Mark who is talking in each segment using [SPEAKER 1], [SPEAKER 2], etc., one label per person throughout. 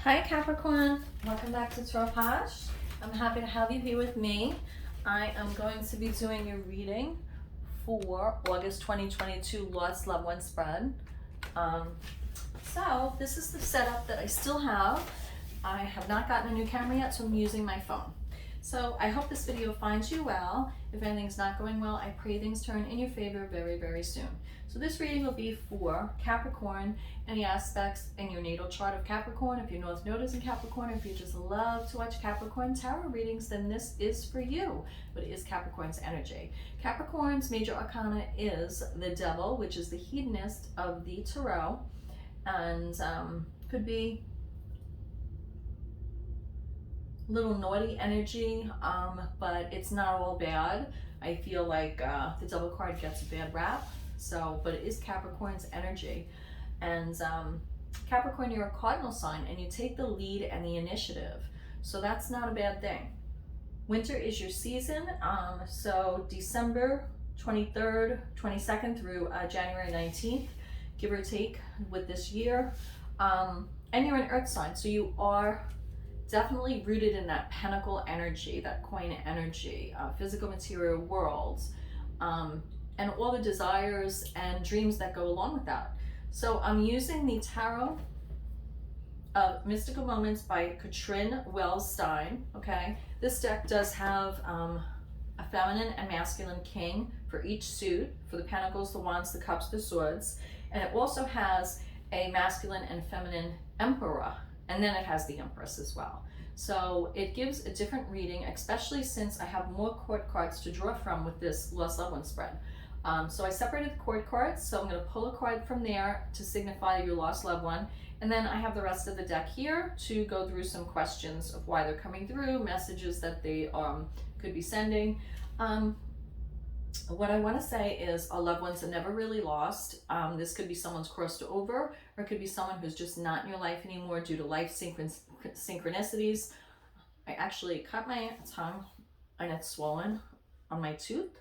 [SPEAKER 1] Hi Capricorn, welcome back to POSH. I'm happy to have you here with me. I am going to be doing a reading for August 2022 Lost Loved One spread. So this is the setup that I still have. I have not gotten a new camera yet, so I'm using my phone. So I hope this video finds you well. If anything's not going well, I pray things turn in your favor very, very soon. So this reading will be for Capricorn, any aspects in your natal chart of Capricorn. If your North Node is in Capricorn, if you just love to watch Capricorn tarot readings, then this is for you. But it is Capricorn's energy. Capricorn's major arcana is the Devil, which is the hedonist of the tarot, and could be little naughty energy, but it's not all bad. I feel like the Devil card gets a bad rap, but it is Capricorn's energy. And Capricorn, you're a cardinal sign and you take the lead and the initiative, so that's not a bad thing. Winter is your season, so December 23rd, 22nd through January 19th, give or take, with this year. And you're an earth sign, so you are definitely rooted in that pentacle energy, that coin energy, physical material worlds, and all the desires and dreams that go along with that. So I'm using the Tarot of Mystical Moments by Katrin Wellstein, okay? This deck does have a feminine and masculine king for each suit, for the pentacles, the wands, the cups, the swords, and it also has a masculine and feminine emperor. And then it has the Empress as well. So it gives a different reading, especially since I have more court cards to draw from with this Lost Loved One spread. So I separated the court cards, so I'm going to pull a card from there to signify your lost loved one. And then I have the rest of the deck here to go through some questions of why they're coming through, messages that they could be sending. What I want to say is our loved ones are never really lost. This could be someone's crossed over, or it could be someone who's just not in your life anymore due to life synchronicities. I actually cut my tongue and it's swollen on my tooth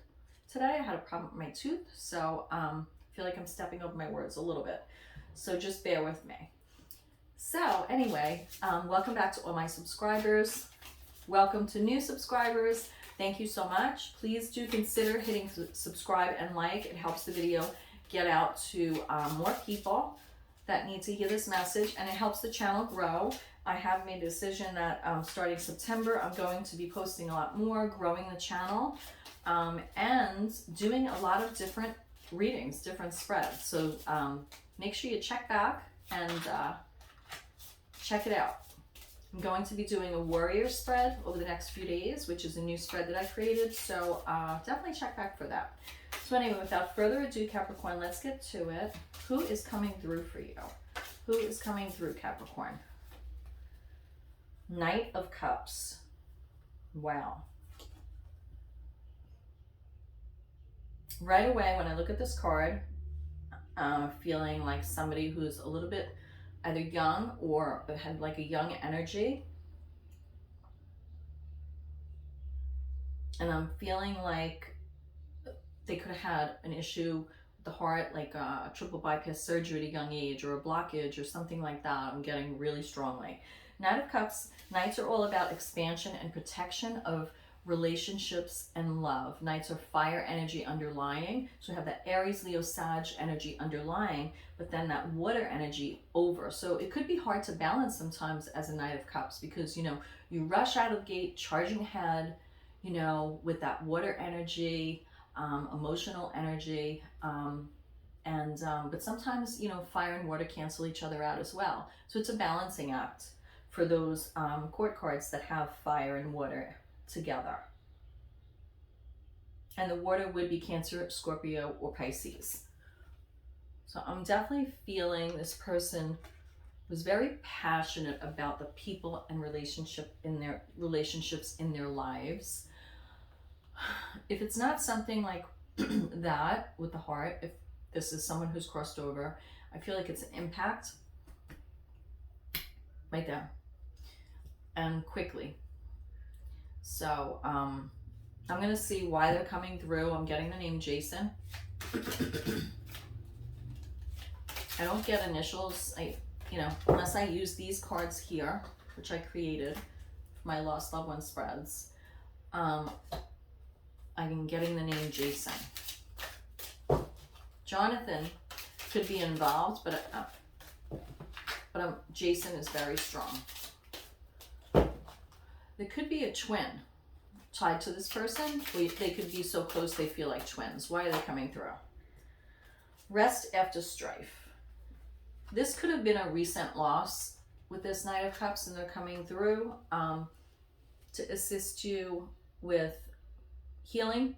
[SPEAKER 1] today. I had a problem with my tooth, so I feel like I'm stepping over my words a little bit. So just bear with me. So anyway, welcome back to all my subscribers. Welcome to new subscribers. Thank you so much. Please do consider hitting subscribe and like. It helps the video get out to more people that need to hear this message, and it helps the channel grow. I have made a decision that starting September, I'm going to be posting a lot more, growing the channel, and doing a lot of different readings, different spreads. So make sure you check back and check it out. I'm going to be doing a warrior spread over the next few days, which is a new spread that I created, so definitely check back for that. So anyway, without further ado, Capricorn, let's get to it. Who is coming through for you? Who is coming through, Capricorn? Knight of Cups. Wow. Right away, when I look at this card, I'm feeling like somebody who's a little bit either young or had like a young energy. And I'm feeling like they could have had an issue with the heart, like a triple bypass surgery at a young age, or a blockage or something like that. I'm getting really strongly. Knight of Cups, Knights are all about expansion and protection of relationships and love. Knights are fire energy underlying, so we have that Aries, Leo, Sag energy underlying, but then that water energy over. So it could be hard to balance sometimes as a Knight of Cups, because you rush out of the gate charging ahead, with that water energy, emotional energy, but sometimes fire and water cancel each other out as well. So it's a balancing act for those court cards that have fire and water together. And the water would be Cancer, Scorpio, or Pisces. So I'm definitely feeling this person was very passionate about the people and relationships in their lives. If it's not something like that with the heart, if this is someone who's crossed over, I feel like it's an impact right there and quickly. So I'm going to see why they're coming through. I'm getting the name Jason. I don't get initials. you know, unless I use these cards here, which I created for my lost loved one spreads, I'm getting the name Jason. Jonathan could be involved, but Jason is very strong. There could be a twin tied to this person. They could be so close they feel like twins. Why are they coming through? Rest after strife. This could have been a recent loss with this Knight of Cups, and they're coming through to assist you with healing.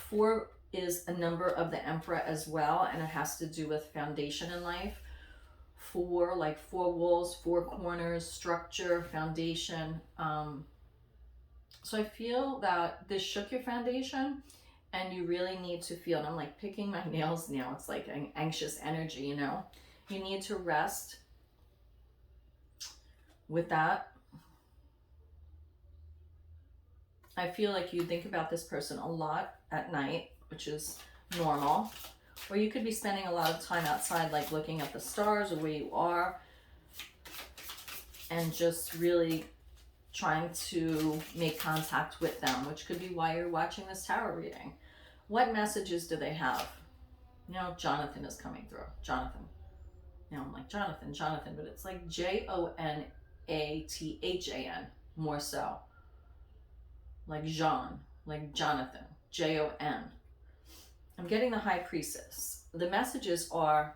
[SPEAKER 1] 4 is a number of the Emperor as well, and it has to do with foundation in life. 4, like 4 walls, 4 corners, structure, foundation. So I feel that this shook your foundation, and you really need to feel, and I'm like picking my nails now, it's like an anxious energy, you know? You need to rest with that. I feel like you think about this person a lot at night, which is normal. Or you could be spending a lot of time outside, like looking at the stars or where you are, and just really trying to make contact with them, which could be why you're watching this tarot reading. What messages do they have? You know, Jonathan is coming through. Jonathan. Now I'm like, Jonathan, but it's like Jonathan, more so. Like Jean, like Jonathan, Jon. I'm getting the High Priestess. The messages are,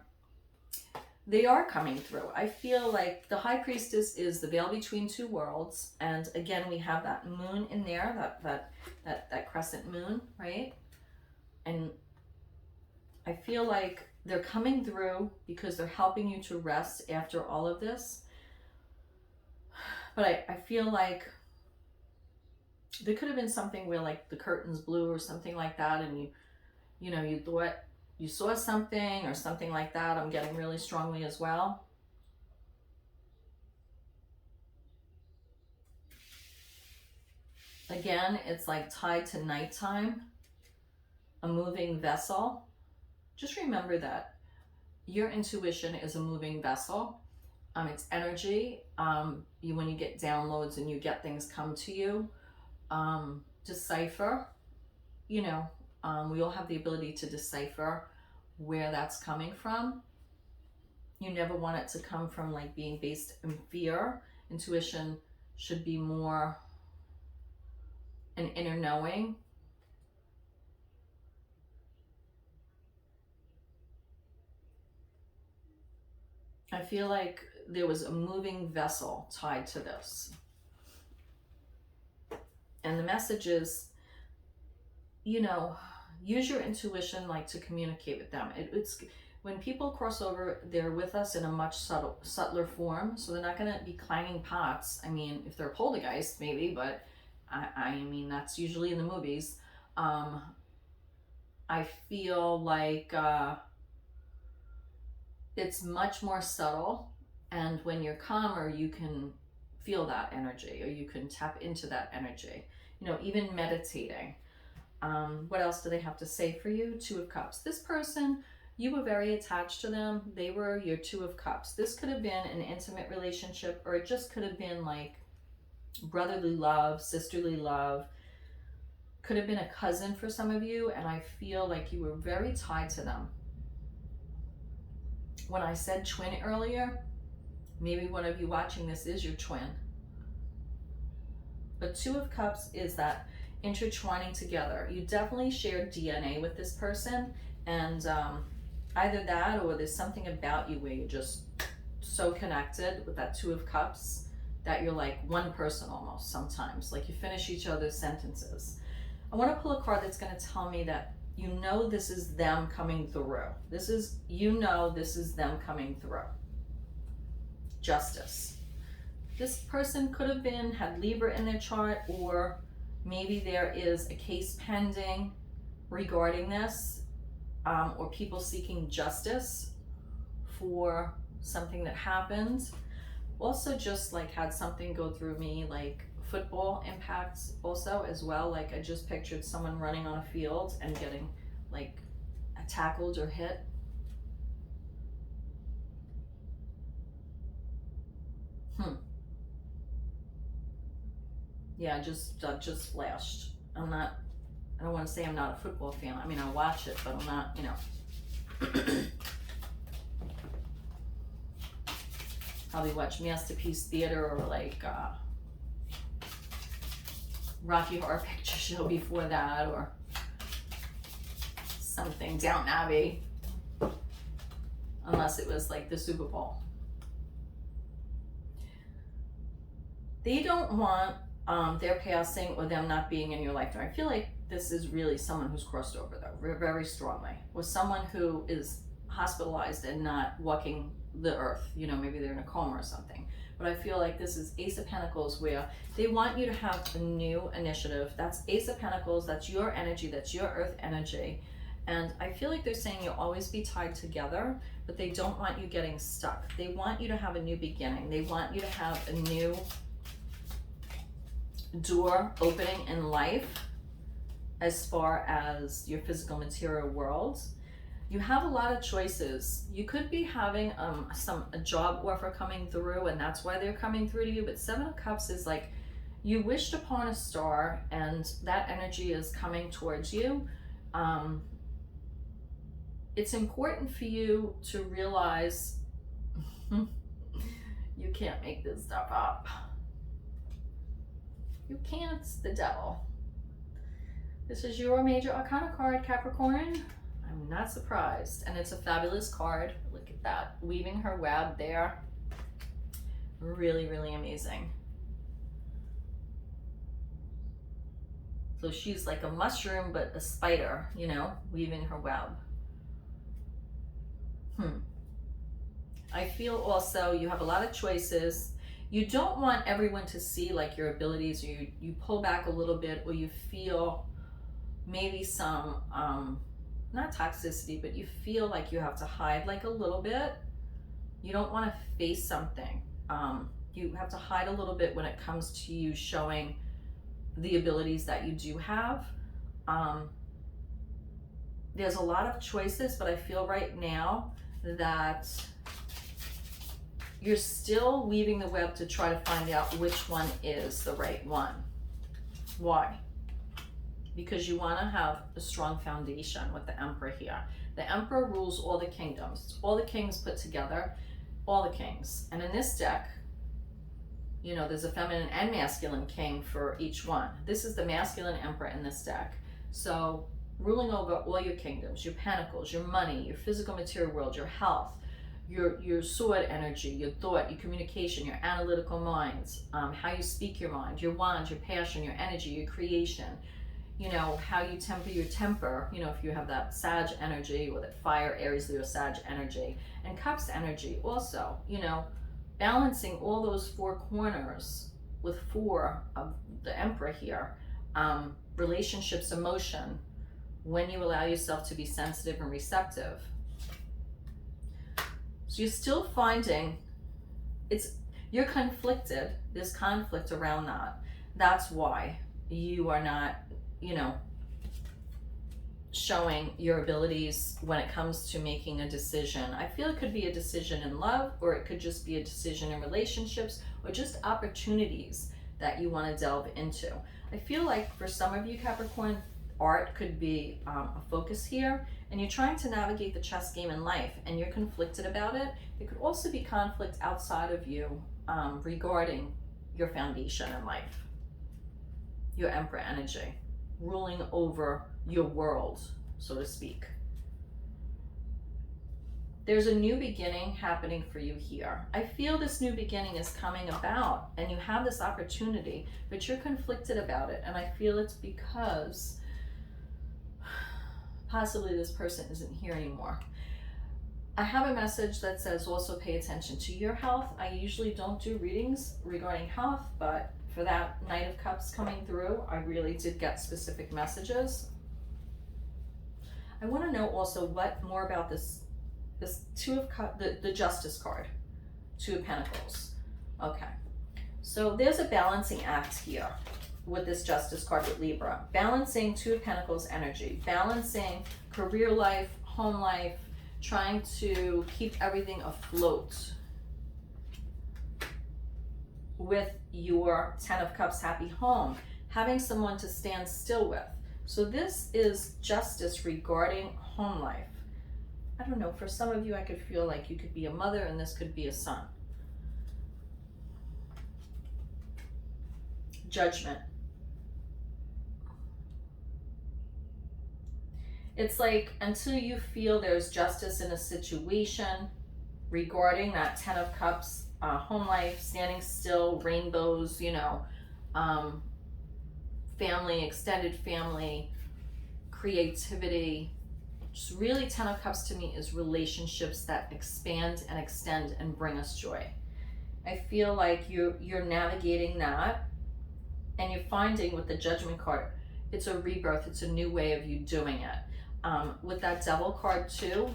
[SPEAKER 1] they are coming through. I feel like the High Priestess is the veil between 2 worlds. And again, we have that moon in there, that crescent moon, right? And I feel like they're coming through because they're helping you to rest after all of this. But I feel like there could have been something where like the curtains blew or something like that, and you know, you thought you saw something or something like that. I'm getting really strongly as well. Again, it's like tied to nighttime, a moving vessel. Just remember that your intuition is a moving vessel. It's energy. When you get downloads and you get things come to you, decipher, you know, we all have the ability to decipher where that's coming from. You never want it to come from like being based in fear. Intuition should be more an inner knowing. I feel like there was a moving vessel tied to this. And the message is, you know, use your intuition like to communicate with them. It's when people cross over, they're with us in a much subtler form. So they're not going to be clanging pots. I mean, if they're poltergeist, maybe, but I mean, that's usually in the movies. I feel like it's much more subtle. And when you're calmer, you can feel that energy, or you can tap into that energy. You know, even meditating. What else do they have to say for you? 2 of Cups. This person, you were very attached to them. They were your 2 of Cups. This could have been an intimate relationship, or it just could have been like brotherly love, sisterly love. Could have been a cousin for some of you, and I feel like you were very tied to them. When I said twin earlier, maybe one of you watching this is your twin. But 2 of Cups is that intertwining together. You definitely share DNA with this person, and either that or there's something about you where you're just so connected with that 2 of Cups that you're like one person almost sometimes. Like you finish each other's sentences. I want to pull a card that's going to tell me that you know this is them coming through. This is, you know, this is them coming through. Justice. This person could have had Libra in their chart, or maybe there is a case pending regarding this, or people seeking justice for something that happened. Also just like had something go through me, like football impacts also as well. Like I just pictured someone running on a field and getting like tackled or hit. Yeah, just flashed. I don't want to say I'm not a football fan. I mean, I watch it, but I'm not, you know. Probably watch Masterpiece Theater or like Rocky Horror Picture Show before that, or something, Downton Abbey, unless it was like the Super Bowl. They don't want their passing or them not being in your life. I feel like this is really someone who's crossed over though, very strongly, with someone who is hospitalized and not walking the earth. You know, maybe they're in a coma or something. But I feel like this is Ace of Pentacles, where they want you to have a new initiative. That's Ace of Pentacles, that's your energy, that's your earth energy. And I feel like they're saying you'll always be tied together, but they don't want you getting stuck. They want you to have a new beginning. They want you to have a new door opening in life as far as your physical material world. You have a lot of choices. You could be having a job offer coming through, and that's why they're coming through to you. But Seven of Cups is like you wished upon a star, and that energy is coming towards you. It's important for you to realize you can't make this stuff up. You can't. It's the devil. This is your major arcana card, Capricorn. I'm not surprised. And it's a fabulous card. Look at that. Weaving her web there. Really, really amazing. So she's like a mushroom, but a spider, you know, weaving her web. I feel also you have a lot of choices. You don't want everyone to see like your abilities, or you pull back a little bit, or you feel maybe some, not toxicity, but you feel like you have to hide like a little bit. You don't want to face something. You have to hide a little bit when it comes to you showing the abilities that you do have. There's a lot of choices, but I feel right now that you're still weaving the web to try to find out which one is the right one. Why? Because you want to have a strong foundation with the Emperor here. The Emperor rules all the kingdoms. All the kings put together, all the kings. And in this deck, you know, there's a feminine and masculine king for each one. This is the masculine Emperor in this deck. So ruling over all your kingdoms, your pentacles, your money, your physical material world, your health, your sword energy, your thought, your communication, your analytical minds, how you speak your mind, your wands, your passion, your energy, your creation, you know, how you temper your temper, you know, if you have that Sag energy or that fire, Aries, Leo, Sag energy, and Cups energy also, you know, balancing all those four corners with four of the Emperor here, relationships, emotion, when you allow yourself to be sensitive and receptive. So you're still finding you're conflicted. There's conflict around that. That's why you are not, you know, showing your abilities when it comes to making a decision. I feel it could be a decision in love, or it could just be a decision in relationships, or just opportunities that you want to delve into. I feel like for some of you, Capricorn, art could be a focus here, and you're trying to navigate the chess game in life and you're conflicted about it. It could also be conflict outside of you regarding your foundation in life, your Emperor energy, ruling over your world, so to speak. There's a new beginning happening for you here. I feel this new beginning is coming about and you have this opportunity, but you're conflicted about it. And I feel it's because possibly this person isn't here anymore. I have a message that says also pay attention to your health. I usually don't do readings regarding health, but for that Knight of Cups coming through, I really did get specific messages. I want to know also what more about this Two of Cups, the Justice card, Two of Pentacles. Okay, so there's a balancing act here with this Justice card with Libra. Balancing Two of Pentacles energy, balancing career life, home life, trying to keep everything afloat with your 10 of Cups happy home, having someone to stand still with. So this is justice regarding home life. I don't know, for some of you, I could feel like you could be a mother and this could be a son. Judgment. It's like until you feel there's justice in a situation regarding that 10 of Cups, home life, standing still, rainbows, you know, family, extended family, creativity. Just really 10 of Cups to me is relationships that expand and extend and bring us joy. I feel like you're navigating that, and you're finding with the Judgment card, it's a rebirth, it's a new way of you doing it. With that Devil card too,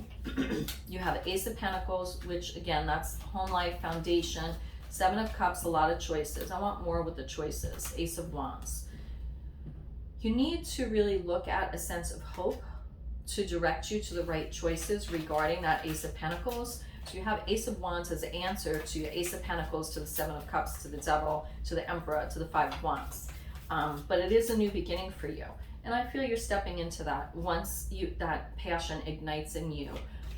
[SPEAKER 1] you have Ace of Pentacles, which again, that's home life, foundation. 7 of Cups, a lot of choices. I want more with the choices. Ace of Wands. You need to really look at a sense of hope to direct you to the right choices regarding that Ace of Pentacles. So you have Ace of Wands as an answer to your Ace of Pentacles, to the 7 of Cups, to the Devil, to the Emperor, to the 5 of Wands. But it is a new beginning for you. And I feel you're stepping into that once that passion ignites in you,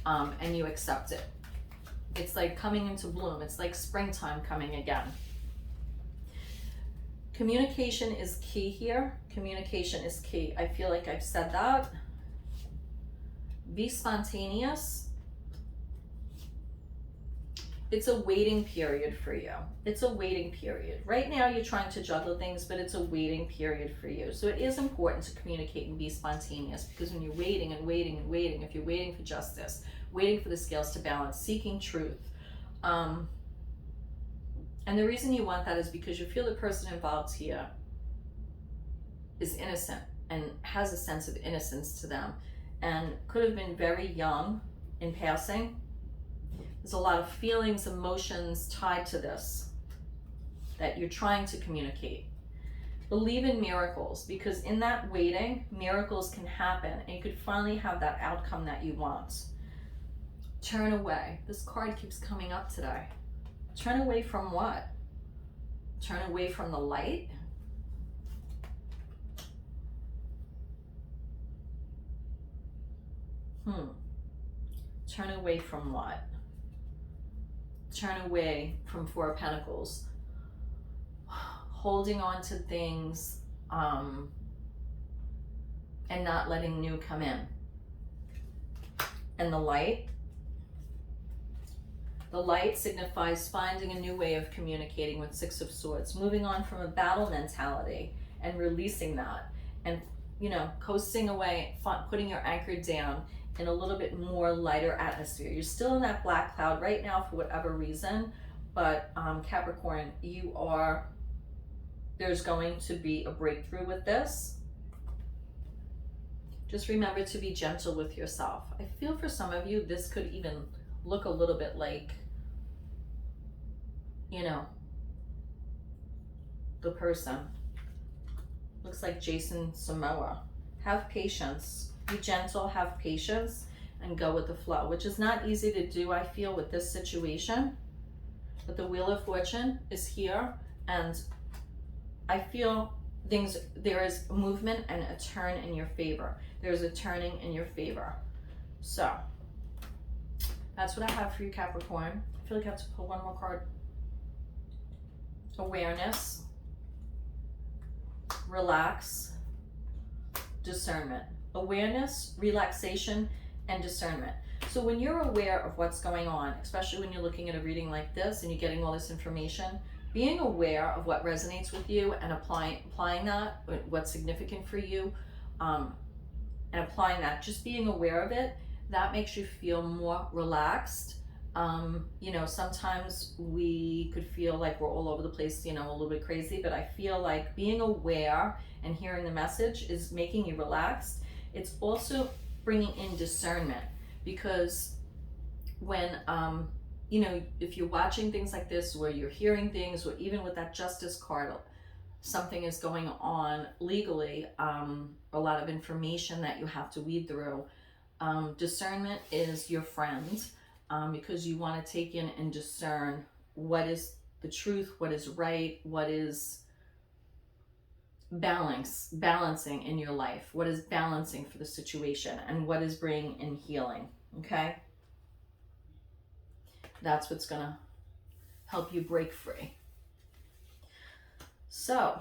[SPEAKER 1] and you accept it. It's like coming into bloom. It's like springtime coming again. Communication is key here. Communication is key. I feel like I've said that. Be spontaneous. It's a waiting period for you. It's a waiting period. Right now you're trying to juggle things, but it's a waiting period for you. So it is important to communicate and be spontaneous, because when you're waiting and waiting and waiting, if you're waiting for justice, waiting for the scales to balance, seeking truth. And the reason you want that is because you feel the person involved here is innocent and has a sense of innocence to them, and could have been very young in passing. There's a lot of feelings, emotions tied to this that you're trying to communicate. Believe in miracles, because in that waiting, miracles can happen and you could finally have that outcome that you want. Turn away. This card keeps coming up today. Turn away from what? Turn away from the light? Turn away from what? Turn away from 4 of Pentacles. Holding on to things, and not letting new come in. And the light? The light signifies finding a new way of communicating with 6 of Swords. Moving on from a battle mentality and releasing that. And, you know, coasting away, putting your anchor down in a little bit more lighter atmosphere. You're still in that black cloud right now for whatever reason, but Capricorn, there's going to be a breakthrough with this. Just remember to be gentle with yourself. I feel for some of you, this could even look a little bit like, you know, the person. Looks like Jason Momoa. Have patience. Be gentle, have patience, and go with the flow, which is not easy to do, I feel, with this situation. But the Wheel of Fortune is here, and I feel there is movement and a turn in your favor. There's a turning in your favor. So that's what I have for you, Capricorn. I feel like I have to pull one more card. Awareness, relax, discernment. Awareness, relaxation, and discernment. So when you're aware of what's going on, especially when you're looking at a reading like this and you're getting all this information, being aware of what resonates with you and applying that, what's significant for you, and applying that, just being aware of it, that makes you feel more relaxed. You know, sometimes we could feel like we're all over the place, you know, a little bit crazy, but I feel like being aware and hearing the message is making you relaxed. It's also bringing in discernment, because when, you know, if you're watching things like this, where you're hearing things, or even with that Justice card, something is going on legally, a lot of information that you have to weed through, Discernment is your friend, because you want to take in and discern what is the truth, what is right, what is balancing in your life, what is balancing for the situation, and what is bringing in healing. Okay, that's what's gonna help you break free. So,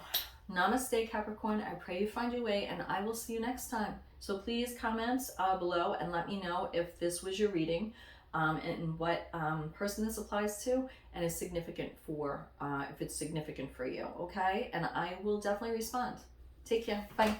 [SPEAKER 1] namaste, Capricorn. I pray you find your way, and I will see you next time. So please comment below and let me know if this was your reading, and what person this applies to, and is significant for, if it's significant for you, okay? And I will definitely respond. Take care. Bye.